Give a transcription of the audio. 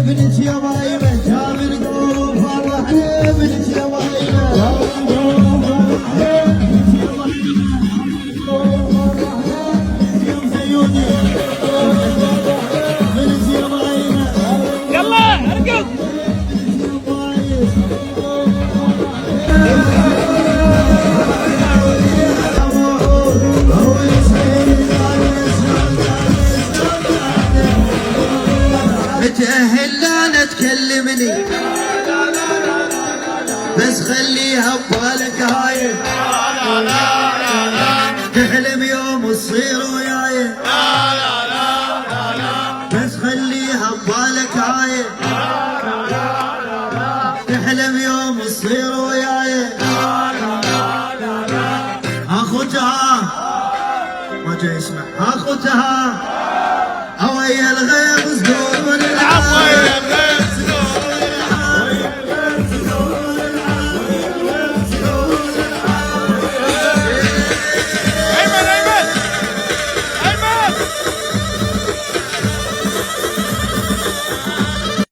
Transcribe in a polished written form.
بنت يا بايمة جابر قوم فرحني بنت يا بايمة يلا ارقص. متأهل لا تكلمني بس خليها ببالك هاي تحلم يوم تصير وياي بس خليها ببالك هاي تحلم يوم تصير وياي اخوتها ما جاي اسمع اخوتها اويا الغيب